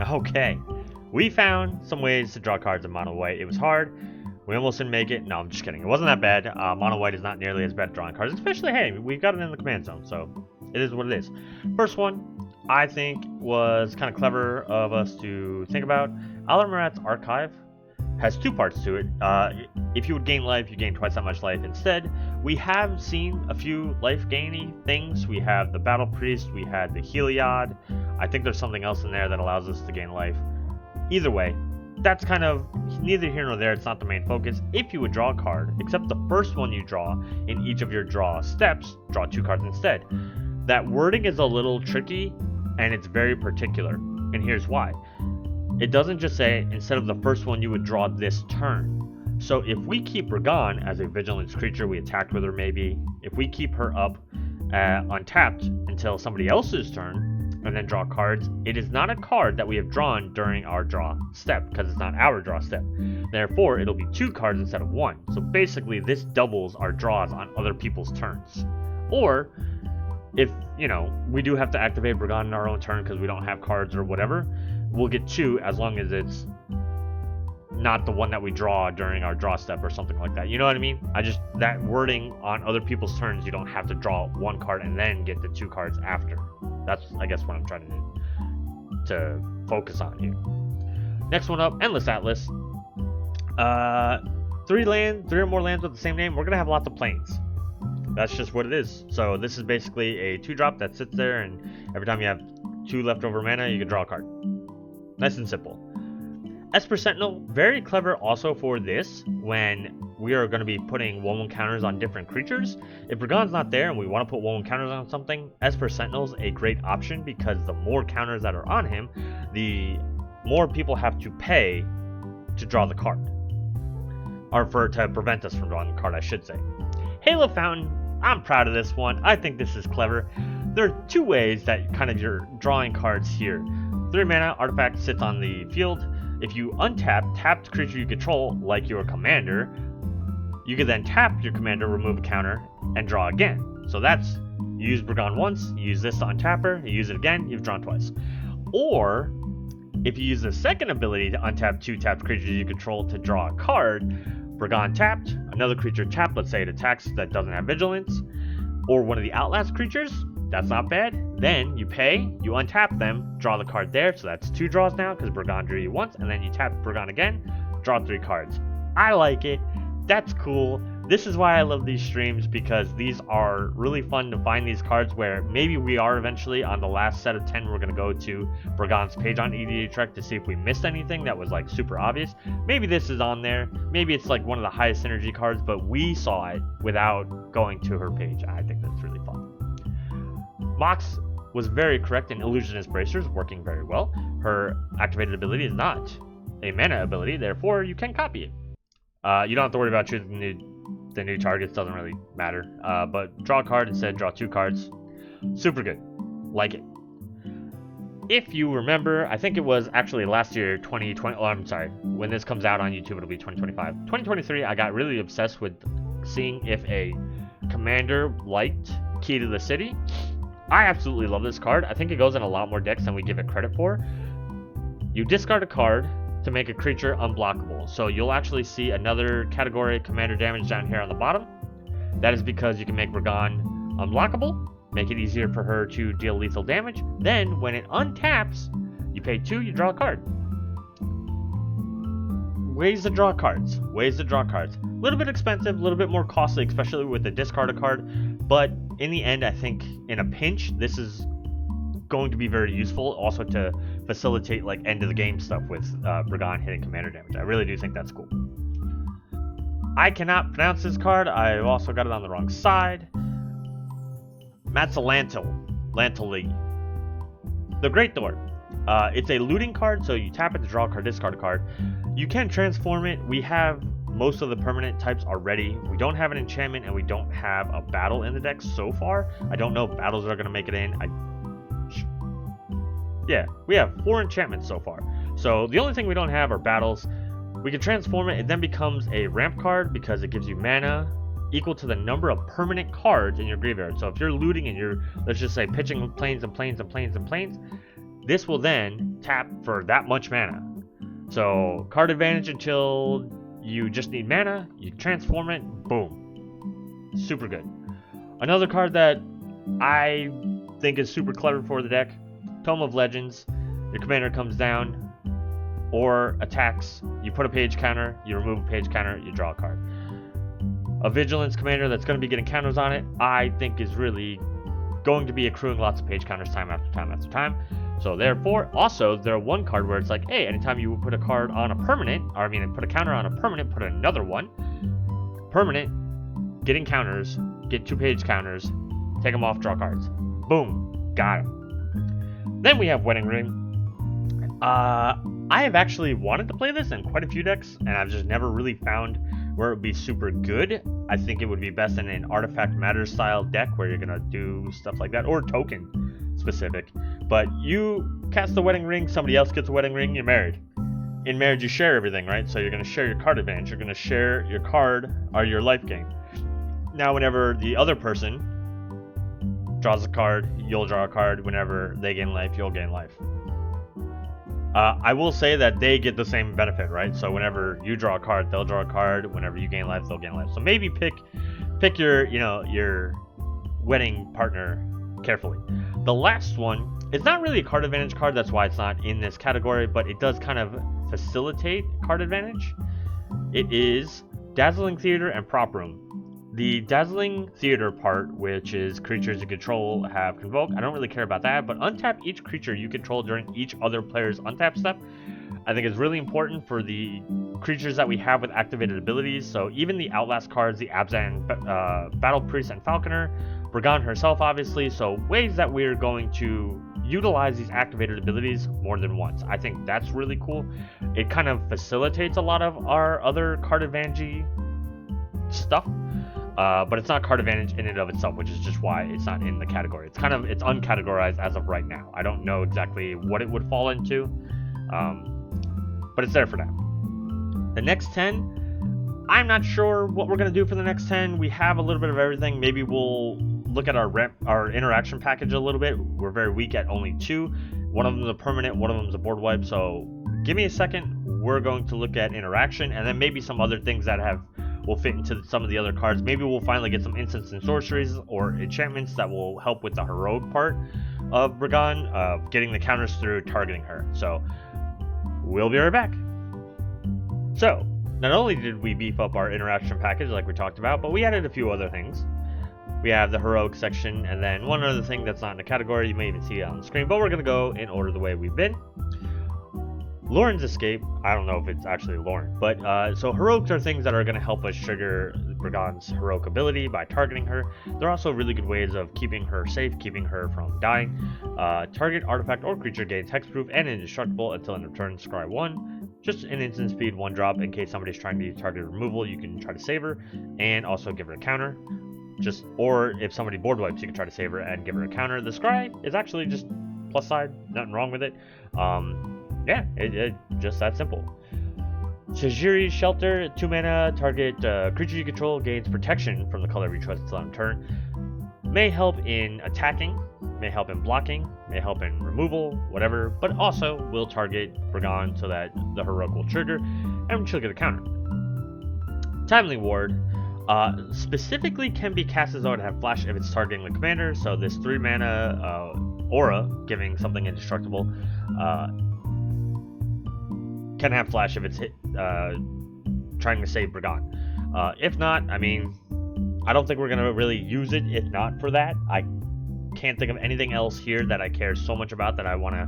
Okay, we found some ways to draw cards in mono white. It was hard. We almost didn't make it. No, I'm just kidding. It wasn't that bad. Mono white is not nearly as bad at drawing cards, especially, hey, we've got it in the command zone, so it is what it is. First one, I think, was kind of clever of us to think about. Alamurat's Archive has 2 parts to it. If you would gain life, you gain twice that much life instead. We have seen a few life gainy things. We have the Battle Priest, we had the Heliod. I think there's something else in there that allows us to gain life. Either way, that's kind of neither here nor there. It's not the main focus. If you would draw a card, except the first one you draw in each of your draw steps, draw 2 cards instead. That wording is a little tricky and it's very particular, and here's why. It doesn't just say instead of the first one you would draw this turn. So if we keep Brigone as a vigilance creature, we attacked with her maybe, if we keep her up untapped until somebody else's turn and then draw cards, it is not a card that we have drawn during our draw step because it's not our draw step. Therefore, it'll be 2 cards instead of 1. So basically this doubles our draws on other people's turns. Or if, you know, we do have to activate Brigone in our own turn because we don't have cards or whatever, we'll get 2 as long as it's not the one that we draw during our draw step or something like that. You know what I mean? That wording on other people's turns, you don't have to draw 1 card and then get the 2 cards after. That's, I guess, what I'm trying to focus on here. Next one up, Endless Atlas. 3 or more lands with the same name. We're going to have lots of planes. That's just what it is. So this is basically a 2-drop that sits there, and every time you have 2 leftover mana, you can draw a card. Nice and simple. Esper Sentinel, very clever also for this when we are going to be putting 1/1 counters on different creatures. If Brigone's not there and we want to put 1/1 counters on something, Esper Sentinel's a great option because the more counters that are on him, the more people have to pay to draw the card. Or to prevent us from drawing the card, I should say. Halo Fountain, I'm proud of this one. I think this is clever. There are 2 ways that kind of you're drawing cards here. 3 mana, artifact sits on the field. If you untap tapped creature you control, like your commander, you can then tap your commander, remove a counter, and draw again. So that's, you use Brigone once, you use this to untap her, you use it again, you've drawn twice. Or, if you use the second ability to untap 2 tapped creatures you control to draw a card, Brigone tapped, another creature tapped, let's say it attacks that doesn't have vigilance, or one of the Outlast creatures, that's not bad. Then you pay, you untap them, draw the card there, so that's 2 draws now because Brigone drew you once, and then you tap Brigone again, draw 3 cards. I like it. That's cool. This is why I love these streams, because these are really fun to find these cards where maybe we are eventually on the last set of 10, we're going to go to Brigone's page on EDHREC to see if we missed anything that was like super obvious. Maybe this is on there. Maybe it's like one of the highest synergy cards, but we saw it without going to her page. I think that's really fun. Mox was very correct in Illusionist Bracers, working very well. Her activated ability is not a mana ability, therefore you can copy it. You don't have to worry about choosing the new targets, doesn't really matter. But draw a card instead, draw 2 cards. Super good. Like it. If you remember, I think it was actually last year, 2020, oh, I'm sorry, when this comes out on YouTube, it'll be 2025. 2023, I got really obsessed with seeing if a commander liked Key to the City. I absolutely love this card. I think it goes in a lot more decks than we give it credit for. You discard a card to make a creature unblockable. So you'll actually see another category commander damage down here on the bottom. That is because you can make Brigone unblockable, make it easier for her to deal lethal damage. Then when it untaps, you pay 2, you draw a card. Ways to draw cards. Ways to draw cards. A little bit expensive, a little bit more costly, especially with the discard a card. But in the end, I think in a pinch, this is going to be very useful. Also to facilitate like end of the game stuff with Brigone hitting commander damage. I really do think that's cool. I cannot pronounce this card. I've also got it on the wrong side. Lantali. The Great Door. It's a looting card, so you tap it to draw a card, discard a card. You can transform it. We have most of the permanent types already. We don't have an enchantment, and we don't have a battle in the deck so far. I don't know if battles are going to make it in. Yeah, we have 4 enchantments so far. So the only thing we don't have are battles. We can transform it. It then becomes a ramp card because it gives you mana equal to the number of permanent cards in your graveyard. So if you're looting and you're, let's just say, pitching planes and planes and planes and planes, this will then tap for that much mana. So card advantage until you just need mana, you transform it, boom. Super good. Another card that I think is super clever for the deck, Tome of Legends. Your commander comes down or attacks, you put a page counter, you remove a page counter, you draw a card. A Vigilance commander that's going to be getting counters on it, I think is really going to be accruing lots of page counters time after time after time. So therefore, also, there one card where it's like, hey, anytime you put a card on a permanent, or I mean, put a counter on a permanent, put another one. Permanent, getting counters, get 2 page counters, take them off, draw cards. Boom, got him. Then we have Wedding Ring. I have actually wanted to play this in quite a few decks, and I've just never really found where it would be super good. I think it would be best in an Artifact Matters style deck where you're going to do stuff like that, or token specific. But you cast the Wedding Ring, somebody else gets a Wedding Ring, you're married. In marriage, you share everything, right? So you're going to share your card advantage, you're going to share your card or your life gain. Now, whenever the other person draws a card, you'll draw a card. Whenever they gain life, you'll gain life. I will say that they get the same benefit, right? So whenever you draw a card, they'll draw a card. Whenever you gain life, they'll gain life. So maybe pick your, your wedding partner carefully. The last one, it's not really a card advantage card, that's why it's not in this category, but it does kind of facilitate card advantage. It is Dazzling Theater and Prop Room. The Dazzling Theater part, which is creatures you control have Convoke, I don't really care about that, but untap each creature you control during each other player's untap step. I think it's really important for the creatures that we have with activated abilities. So even the Outlast cards, the Abzan, Battle Priest, and Falconer, Brigone herself, obviously. So ways that we're going to utilize these activated abilities more than once. I think that's really cool. It kind of facilitates a lot of our other card advantage stuff. But it's not card advantage in and of itself, which is just why it's not in the category. It's uncategorized as of right now. I don't know exactly what it would fall into, but it's there for now. The next 10, I'm not sure what we're going to do for the next 10. We have a little bit of everything. Maybe we'll look at our interaction package a little bit. We're very weak at only 2. One of them is a permanent, one of them is a board wipe. So give me a second. We're going to look at interaction, and then maybe some other things that will fit into some of the other cards. Maybe we'll finally get some instants and sorceries or enchantments that will help with the heroic part of Brigone, getting the counters through targeting her. So we'll be right back. So not only did we beef up our interaction package like we talked about, but we added a few other things. We have the heroic section, and then one other thing that's not in the category. You may even see it on the screen, but we're going to go in order the way we've been. Lauren's Escape, I don't know if it's actually Lauren, but so heroics are things that are going to help us trigger Brigone's heroic ability by targeting her. They're also really good ways of keeping her safe, keeping her from dying. Target artifact or creature gains hexproof and indestructible until end of turn. Scry 1, just an instant speed 1 drop. In case somebody's trying to do target removal, you can try to save her and also give her a counter. Or if somebody board wipes, you can try to save her and give her a counter. The Scry is actually just plus side, nothing wrong with it. Yeah, it just that simple. Tajiri's Shelter, 2 mana, target creature you control gains protection from the color of your choice until end of turn. May help in attacking may help in blocking, may help in removal, whatever, but also will target Brigone so that the heroic will trigger, and she'll get a counter. Timely Ward specifically can be cast as though it have flash if it's targeting the commander, so this 3 mana aura, giving something indestructible, can have flash if it's trying to save Brigone. If not, I mean, I don't think we're going to really use it if not for that. I can't think of anything else here that I care so much about that I want to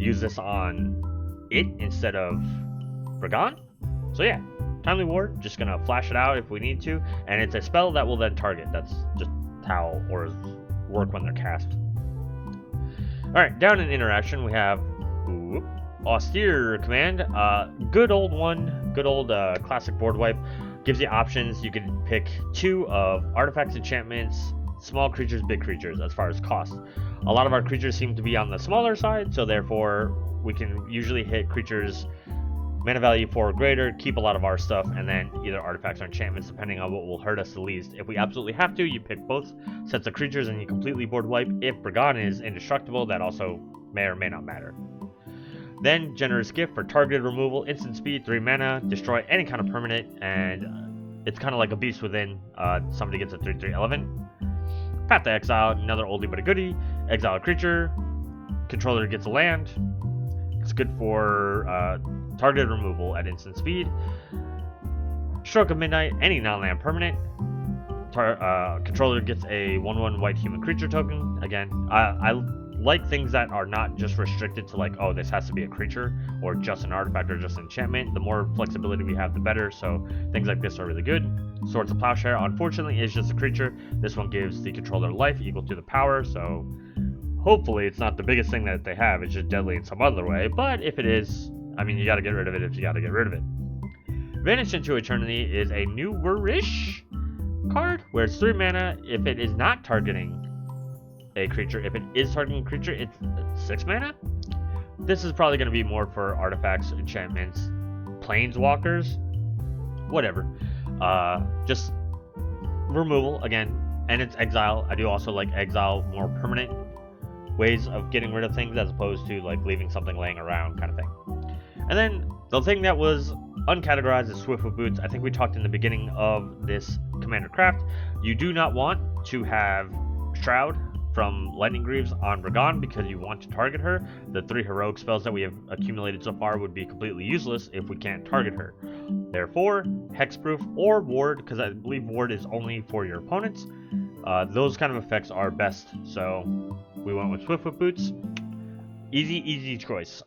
use this on it instead of Brigone. So yeah, Timely Ward, just going to flash it out if we need to, and it's a spell that will then target. That's just how auras work when they're cast. Alright, down in interaction we have Austere Command. Good old one, good old classic board wipe. Gives you options. You can pick 2 of artifacts, enchantments, small creatures, big creatures as far as cost. A lot of our creatures seem to be on the smaller side, so therefore we can usually hit creatures mana value 4 or greater, keep a lot of our stuff, and then either artifacts or enchantments depending on what will hurt us the least. If we absolutely have to, you pick both sets of creatures and you completely board wipe. If Brigone is indestructible, that also may or may not matter. Then Generous Gift for targeted removal, instant speed, 3 mana, destroy any kind of permanent, and it's kind of like a Beast Within. Somebody gets a 3/3 element. Path to Exile, another oldie but a goodie. Exile a creature, controller gets a land. It's good for targeted removal at instant speed. Stroke of Midnight, any non-land permanent. Controller gets a 1/1 white human creature token. Again, I like things that are not just restricted to like, oh, this has to be a creature or just an artifact or just an enchantment. The more flexibility we have, the better. So things like this are really good. Swords of Plowshare, unfortunately, is just a creature. This one gives the controller life equal to the power. So hopefully it's not the biggest thing that they have. It's just deadly in some other way. But if it is, I mean, you got to get rid of it if you got to get rid of it. Vanish into Eternity is a newer-ish card where it's 3 mana if it is not targeting a creature. If it is targeting a creature, it's 6 mana. This is probably going to be more for artifacts, enchantments, planeswalkers, whatever. Just removal again, and it's exile. I do also like exile, more permanent ways of getting rid of things as opposed to like leaving something laying around kind of thing. And then the thing that was uncategorized is Swiftfoot Boots. I think we talked in the beginning of this Commander Craft. You do not want to have Shroud from Lightning Greaves on Brigone because you want to target her. The 3 heroic spells that we have accumulated so far would be completely useless if we can't target her. Therefore, Hexproof or Ward, because I believe Ward is only for your opponents. Those kind of effects are best, so we went with Swiftfoot Boots. Easy choice.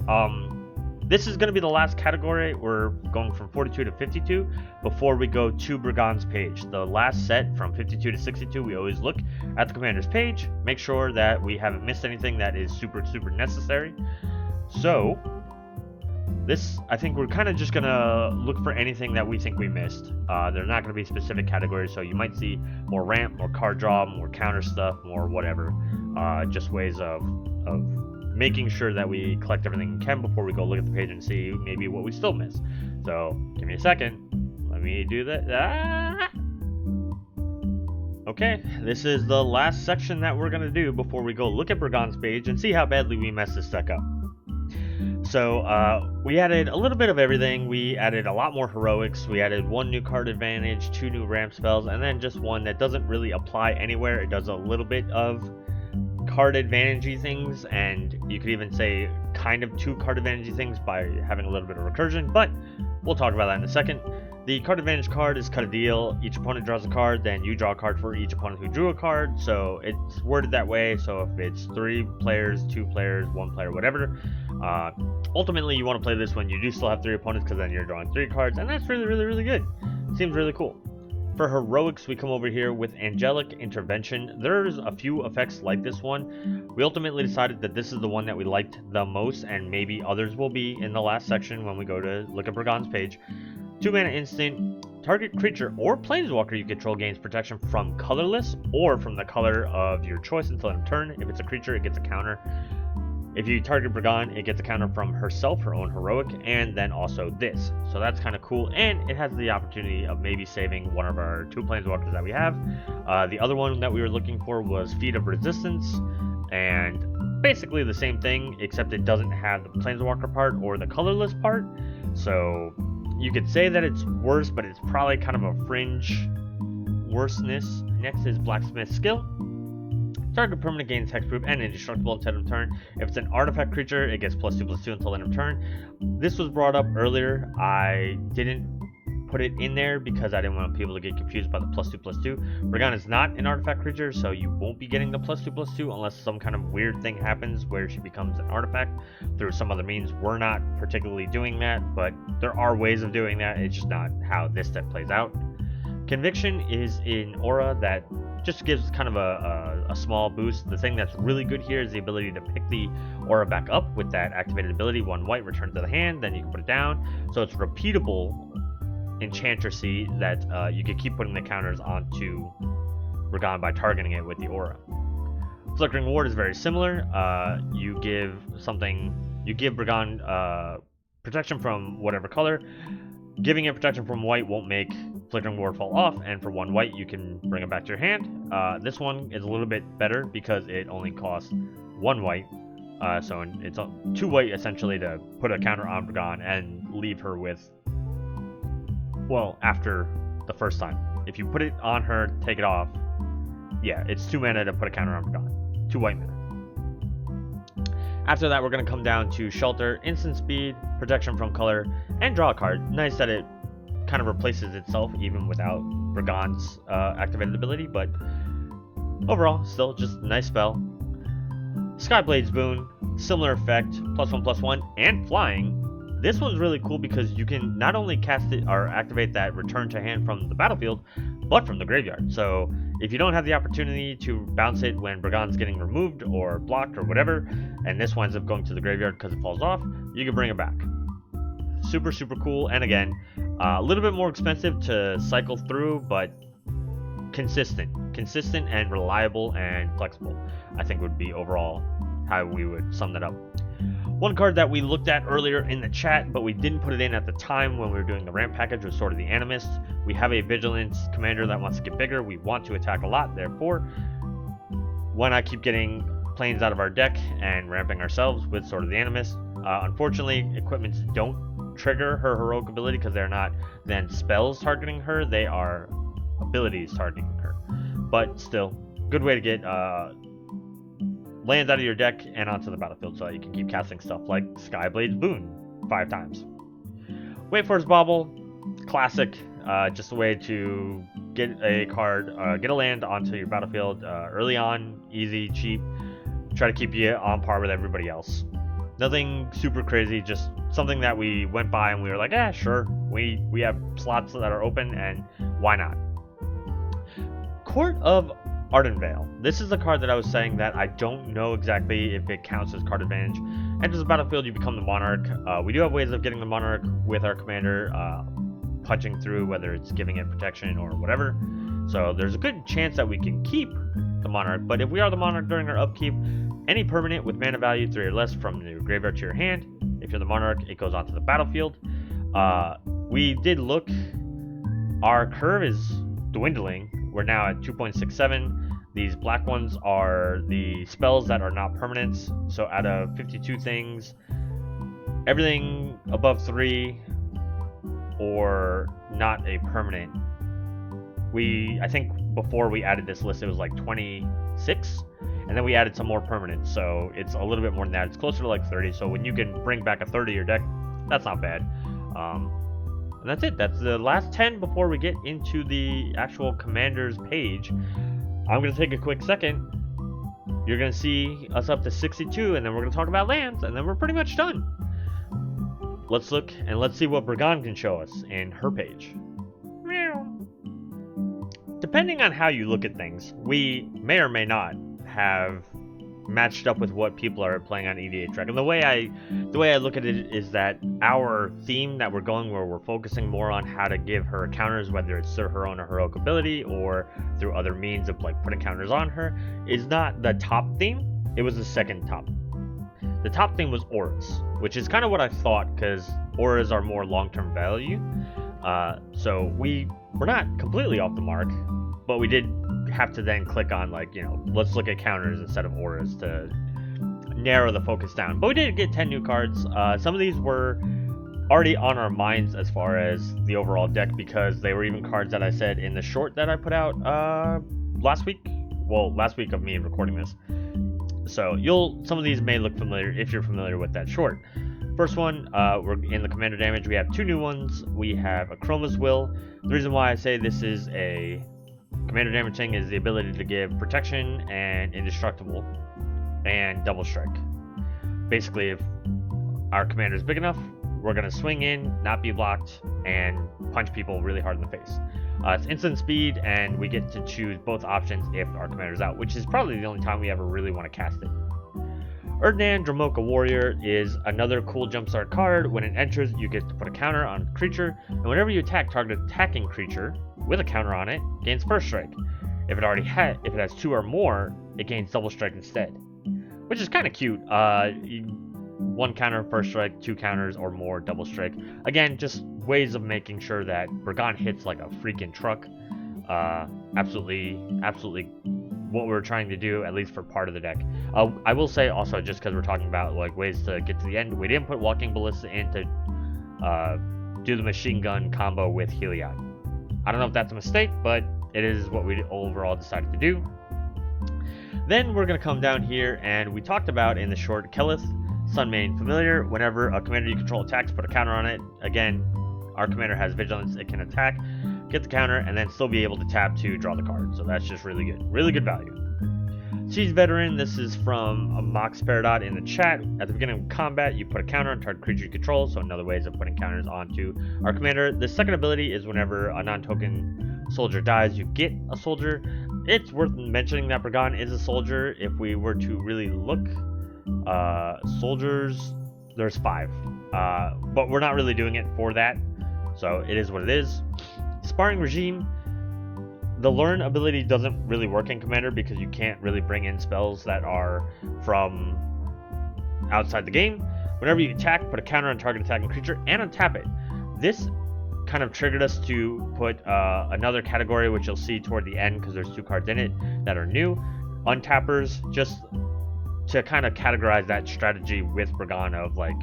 This is going to be the last category. We're going from 42 to 52 before we go to Brigone's page. The last set from 52 to 62, we always look at the commander's page, make sure that we haven't missed anything that is super necessary. So this, I think we're kind of just going to look for anything that we think we missed. They're not going to be specific categories, so you might see more ramp, more card draw, more counter stuff, more whatever. Just ways of making sure that we collect everything we can before we go look at the page and see maybe what we still miss. So give me a second. Let me do that. Okay, this is the last section that we're going to do before we go look at Brigone's page and see how badly we messed this deck up. So we added a little bit of everything. We added a lot more heroics. We added 1 new card advantage, 2 new ramp spells, and then just 1 that doesn't really apply anywhere. It does a little bit of card advantage-y things, and you could even say kind of 2 card advantage-y things by having a little bit of recursion, but we'll talk about that in a second. The card advantage card is cut a deal. Each opponent draws a card, then you draw a card for each opponent who drew a card, so it's worded that way. So if it's 3 players, 2 players, 1 player, whatever, ultimately you want to play this when you do still have 3 opponents, because then you're drawing 3 cards, and that's really good. Seems really cool. For heroics, we come over here with Angelic Intervention. There's a few effects like this one. We ultimately decided that this is the one that we liked the most, and maybe others will be in the last section when we go to look at Brigone's page. 2 mana instant. Target creature or planeswalker you control gains protection from colorless or from the color of your choice until end of turn. If it's a creature, it gets a counter. If you target Brigone, it gets a counter from herself, her own heroic, and then also this. So that's kind of cool, and it has the opportunity of maybe saving one of our 2 planeswalkers that we have. The other one that we were looking for was Feet of Resistance, and basically the same thing, except it doesn't have the Planeswalker part or the colorless part. So you could say that it's worse, but it's probably kind of a fringe worseness. Next is Blacksmith Skill. Target permanent gains hexproof and indestructible until end of turn. If it's an artifact creature, it gets +2/+2 until end of turn. This was brought up earlier. I didn't put it in there because I didn't want people to get confused by the +2/+2. Brigone is not an artifact creature, so you won't be getting the +2/+2 unless some kind of weird thing happens where she becomes an artifact through some other means. We're not particularly doing that, but there are ways of doing that. It's just not how this deck plays out. Conviction is an aura that just gives kind of a small boost. The thing that's really good here is the ability to pick the aura back up with that activated ability. 1 white, return to the hand, then you can put it down. So it's repeatable enchantressy that you can keep putting the counters onto Brigone by targeting it with the aura. Flickering Ward is very similar. You give Brigone protection from whatever color. Giving it protection from white won't make Flickering Ward fall off, and for 1 white you can bring it back to your hand. This one is a little bit better because it only costs 1 white, so it's 2 white essentially to put a counter on Brigone and leave her with, well, after the first time. If you put it on her, take it off, yeah, it's 2 mana to put a counter on Brigone. 2 white mana. After that, we're going to come down to Shelter, Instant Speed, Protection from Color, and draw a card. Nice that it kind of replaces itself even without Brigone's activated ability, but overall, still just a nice spell. Skyblade's Boon, similar effect, +1/+1, and flying. This one's really cool because you can not only cast it or activate that return to hand from the battlefield, but from the graveyard. So if you don't have the opportunity to bounce it when Brigone's getting removed or blocked or whatever, and this winds up going to the graveyard because it falls off, you can bring it back. Super, super cool. And again, a little bit more expensive to cycle through, but consistent and reliable and flexible, I think would be overall how we would sum that up. One card that we looked at earlier in the chat, but we didn't put it in at the time when we were doing the ramp package, was Sword of the Animist. We have a Vigilance commander that wants to get bigger. We want to attack a lot, therefore, why not keep getting planes out of our deck and ramping ourselves with Sword of the Animist? Unfortunately, equipments don't trigger her heroic ability because they're not then spells targeting her, they are abilities targeting her. But still, good way to get lands out of your deck and onto the battlefield so that you can keep casting stuff like Skyblade's Boon 5 times. Wait for his Bauble, classic, just a way to get a card, get a land onto your battlefield early on, easy, cheap, try to keep you on par with everybody else. Nothing super crazy, just something that we went by and we were like, sure, we have slots that are open and why not? Court of Ardenvale. This is the card that I was saying that I don't know exactly if it counts as card advantage. Enters the battlefield, you become the Monarch. We do have ways of getting the Monarch with our commander, punching through, whether it's giving it protection or whatever. So there's a good chance that we can keep the Monarch, but if we are the Monarch during our upkeep, any permanent with mana value 3 or less from the graveyard to your hand, if you're the Monarch, it goes onto the battlefield. We did look, our curve is dwindling. We're now at 2.67. These black ones are the spells that are not permanents. So out of 52 things, everything above 3 or not a permanent. I think before we added this list, it was like 26, and then we added some more permanents. So it's a little bit more than that. It's closer to like 30. So when you can bring back a third of your deck, that's not bad. And that's it. That's the last 10 before we get into the actual commander's page. I'm going to take a quick second. You're going to see us up to 62, and then we're going to talk about lands, and then we're pretty much done. Let's look, and let's see what Brigone can show us in her page. Depending on how you look at things, we may or may not have matched up with what people are playing on EDHREC. And the way I look at it is that our theme that we're going, where we're focusing more on how to give her counters, whether it's through her own heroic ability or through other means of like putting counters on her, is not the top theme. It was the second top. The top theme was auras, which is kind of what I thought, because auras are more long-term value. So we're not completely off the mark, but we did have to then click on, like, you know, let's look at counters instead of auras to narrow the focus down. But we did get 10 new cards. Some of these were already on our minds as far as the overall deck, because they were even cards that I said in the short that I put out last week. Well, last week of me recording this. So some of these may look familiar if you're familiar with that short. First one, we're in the commander damage. We have 2 new ones. We have a Chroma's Will. The reason why I say this is a commander damage thing is the ability to give protection and indestructible and double strike. Basically, if our commander is big enough, we're going to swing in, not be blocked, and punch people really hard in the face. It's instant speed, and we get to choose both options if our commander's out, which is probably the only time we ever really want to cast it. Erdnan Dramoka Warrior is another cool jumpstart card. When it enters, you get to put a counter on a creature, and whenever you attack target attacking creature with a counter on it, gains first strike. If it has 2 or more, it gains double strike instead, which is kind of cute. 1 counter, first strike, 2 counters or more, double strike. Again, just ways of making sure that Brigone hits like a freaking truck. Absolutely what we're trying to do, at least for part of the deck. I will say also, just because we're talking about like ways to get to the end, we didn't put Walking Ballista in to do the machine gun combo with Heliod. I don't know if that's a mistake, but it is what we overall decided to do. Then we're going to come down here, and we talked about in the short Kelith, Sunmane Familiar. Whenever a commander you control attacks, put a counter on it. Again, our commander has vigilance, it can attack, get the counter, and then still be able to tap to draw the card. So that's just really good. Really good value. Siege Veteran, this is from a Mox Peridot in the chat. At the beginning of combat, you put a counter on target creature you control, so another way of putting counters onto our commander. The second ability is whenever a non-token soldier dies, you get a soldier. It's worth mentioning that Brigone is a soldier. If we were to really look, soldiers, there's 5. But we're not really doing it for that, so it is what it is. Sparring Regime, the learn ability doesn't really work in Commander because you can't really bring in spells that are from outside the game. Whenever you attack, put a counter on target attacking creature and untap it. This kind of triggered us to put another category, which you'll see toward the end because there's 2 cards in it that are new. Untappers, just to kind of categorize that strategy with Brigone of like,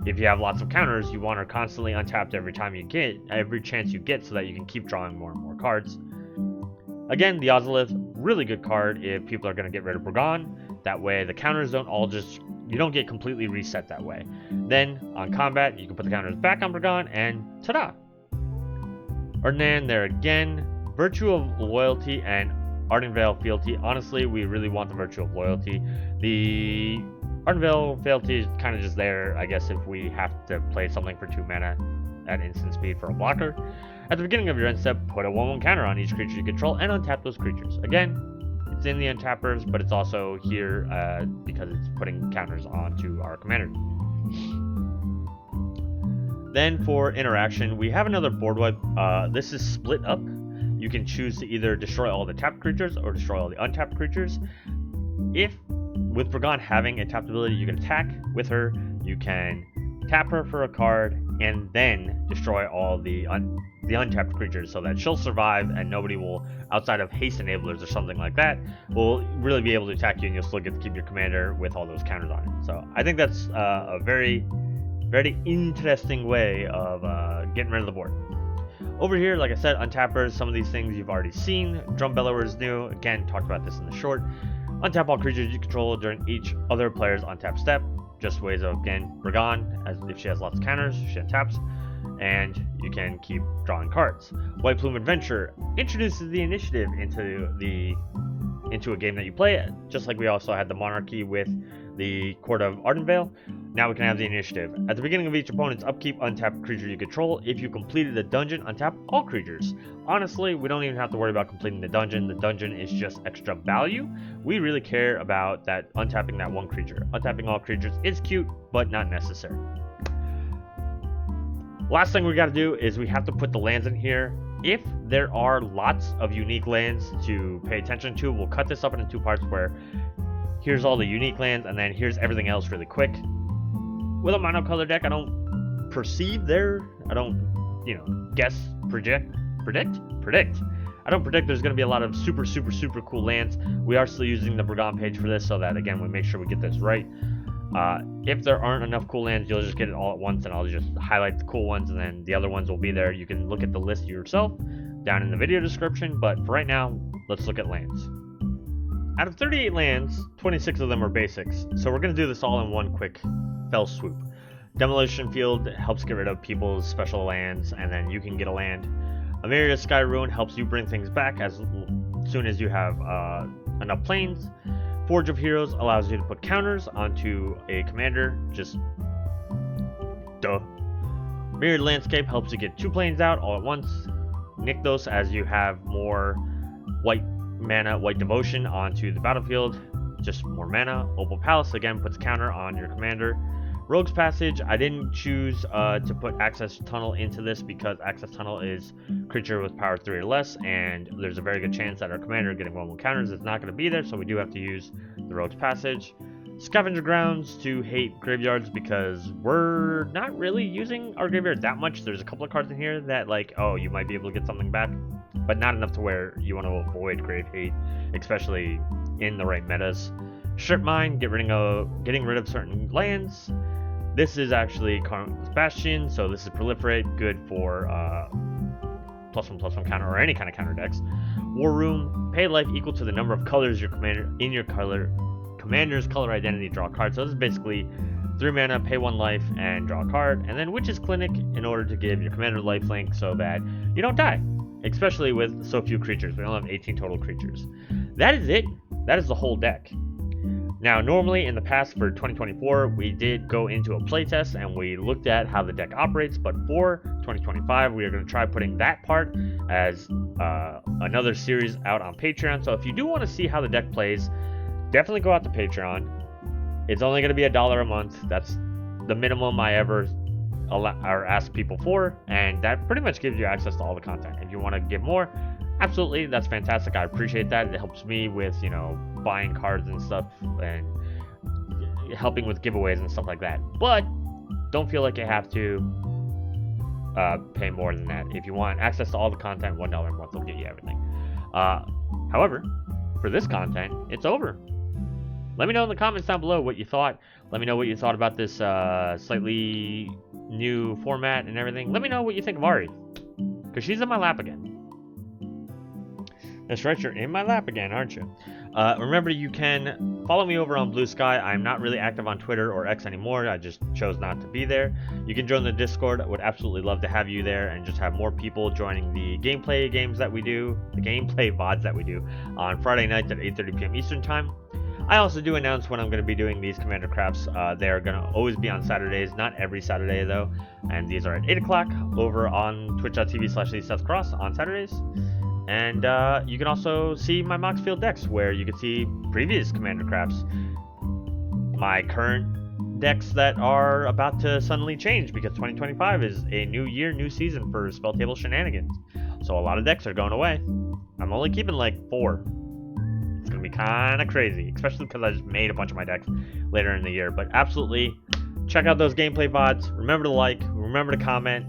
if you have lots of counters, you want her constantly untapped every chance you get, so that you can keep drawing more and more cards. Again, the Ozolith, really good card if people are going to get rid of Brigone. That way the counters don't all you don't get completely reset that way. Then on combat, you can put the counters back on Brigone, and ta-da! Erdnan there again. Virtue of Loyalty and Ardenvale Fealty. Honestly, we really want the Virtue of Loyalty. The Ardenvale Fealty is kind of just there, I guess, if we have to play something for 2 mana at instant speed for a blocker. At the beginning of your end step, put a 1/1 counter on each creature you control and untap those creatures. Again, it's in the untappers, but it's also here because it's putting counters onto our commander. Then for interaction, we have another board wipe. This is split up. You can choose to either destroy all the tapped creatures or destroy all the untapped creatures. With Brigone having a tapped ability, you can attack with her, you can tap her for a card, and then destroy all the untapped creatures so that she'll survive and nobody will, outside of haste enablers or something like that, will really be able to attack you, and you'll still get to keep your commander with all those counters on it. So I think that's a very, very interesting way of getting rid of the board. Over here, like I said, untappers, some of these things you've already seen. Drum Bellower is new. Again, talked about this in the short. Untap all creatures you control during each other player's untap step. Just ways of, again, Brigone, as if she has lots of counters, she untaps, and you can keep drawing cards. White Plume Adventure introduces the initiative into a game that you play, just like we also had the Monarchy with the Court of Ardenvale. Now we can have the initiative. At the beginning of each opponent's upkeep, untap creature you control. If you completed the dungeon, untap all creatures. Honestly, we don't even have to worry about completing the dungeon. The dungeon is just extra value. We really care about that untapping that 1 creature. Untapping all creatures is cute, but not necessary. Last thing we got to do is we have to put the lands in here. If there are lots of unique lands to pay attention to, we'll cut this up into 2 parts where here's all the unique lands and then here's everything else really quick. With a monocolor deck, I don't perceive guess, predict I don't predict there's going to be a lot of super cool lands. We are still using the Brigone page for this, so that again we make sure we get this right. If there aren't enough cool lands, you'll just get it all at once, and I'll just highlight the cool ones, and then the other ones will be there. You can look at the list yourself down in the video description, but for right now, let's look at lands. Out of 38 lands, 26 of them are basics, so we're going to do this all in one quick fell swoop. Demolition Field helps get rid of people's special lands, and then you can get a land. A Myriad of Sky Ruin helps you bring things back as soon as you have enough planes. Forge of Heroes allows you to put counters onto a commander, just duh. Myriad Landscape helps you get 2 planes out all at once. Nykthos, as you have more white mana, white devotion onto the battlefield, just more mana. Opal Palace again puts counter on your commander. Rogue's Passage, I didn't choose to put Access Tunnel into this because Access Tunnel is creature with power 3 or less, and there's a very good chance that our commander getting 1/1 counters is not going to be there, so we do have to use the Rogue's Passage. Scavenger Grounds to hate graveyards because we're not really using our graveyard that much. There's a couple of cards in here that, like, oh, you might be able to get something back, but not enough to where you want to avoid grave hate, especially in the right metas. Strip Mine, getting rid of certain lands. This is actually Karma's Bastion, so this is Proliferate, good for +1/+1 counter or any kind of counter decks. War Room, pay life equal to the number of colors your commander in your commander's color identity, draw a card. So this is basically 3 mana, pay 1 life, and draw a card. And then Witch's Clinic in order to give your commander lifelink so that you don't die, especially with so few creatures. We only have 18 total creatures. That is it. That is the whole deck. Now, normally in the past for 2024, we did go into a playtest and we looked at how the deck operates, but for 2025, we are going to try putting that part as another series out on Patreon. So if you do want to see how the deck plays, definitely go out to Patreon. It's only going to be $1 a month. That's the minimum I ever ask people for, and that pretty much gives you access to all the content. If you want to give more, absolutely, that's fantastic. I appreciate that. It helps me with, you know, buying cards and stuff and helping with giveaways and stuff like that. But don't feel like you have to pay more than that. If you want access to all the content, $1 a month will get you everything. However, for this content, it's over. Let me know in the comments down below what you thought. Let me know what you thought about this slightly new format and everything. Let me know what you think of Ari, because she's in my lap again. That's right, you're in my lap again, aren't you? Remember, you can follow me over on Blue Sky. I'm not really active on Twitter or X anymore. I just chose not to be there. You can join the Discord. I would absolutely love to have you there and just have more people joining the gameplay games that we do, the gameplay VODs that we do on Friday nights at 8:30 p.m. Eastern Time. I also do announce when I'm going to be doing these Commander Crafts. They're going to always be on Saturdays, not every Saturday though. And these are at 8 o'clock over on twitch.tv/Seth Cross on Saturdays. And you can also see my Mox Field decks, where you can see previous Commander Crafts, my current decks that are about to suddenly change because 2025 is a new year, new season for Spell Table Shenanigans. So a lot of decks are going away. I'm only keeping like 4. It's going to be kind of crazy, especially because I just made a bunch of my decks later in the year. But absolutely, check out those gameplay VODs. Remember to like, remember to comment.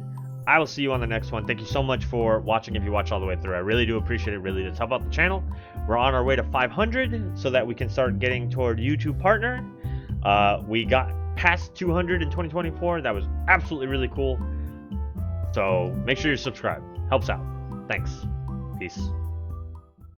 I will see you on the next one. Thank you so much for watching if you watch all the way through. I really do appreciate it. Really does help out the channel. We're on our way to 500 so that we can start getting toward YouTube partner. We got past 200 in 2024. That was absolutely really cool. So make sure you subscribe. Helps out. Thanks. Peace.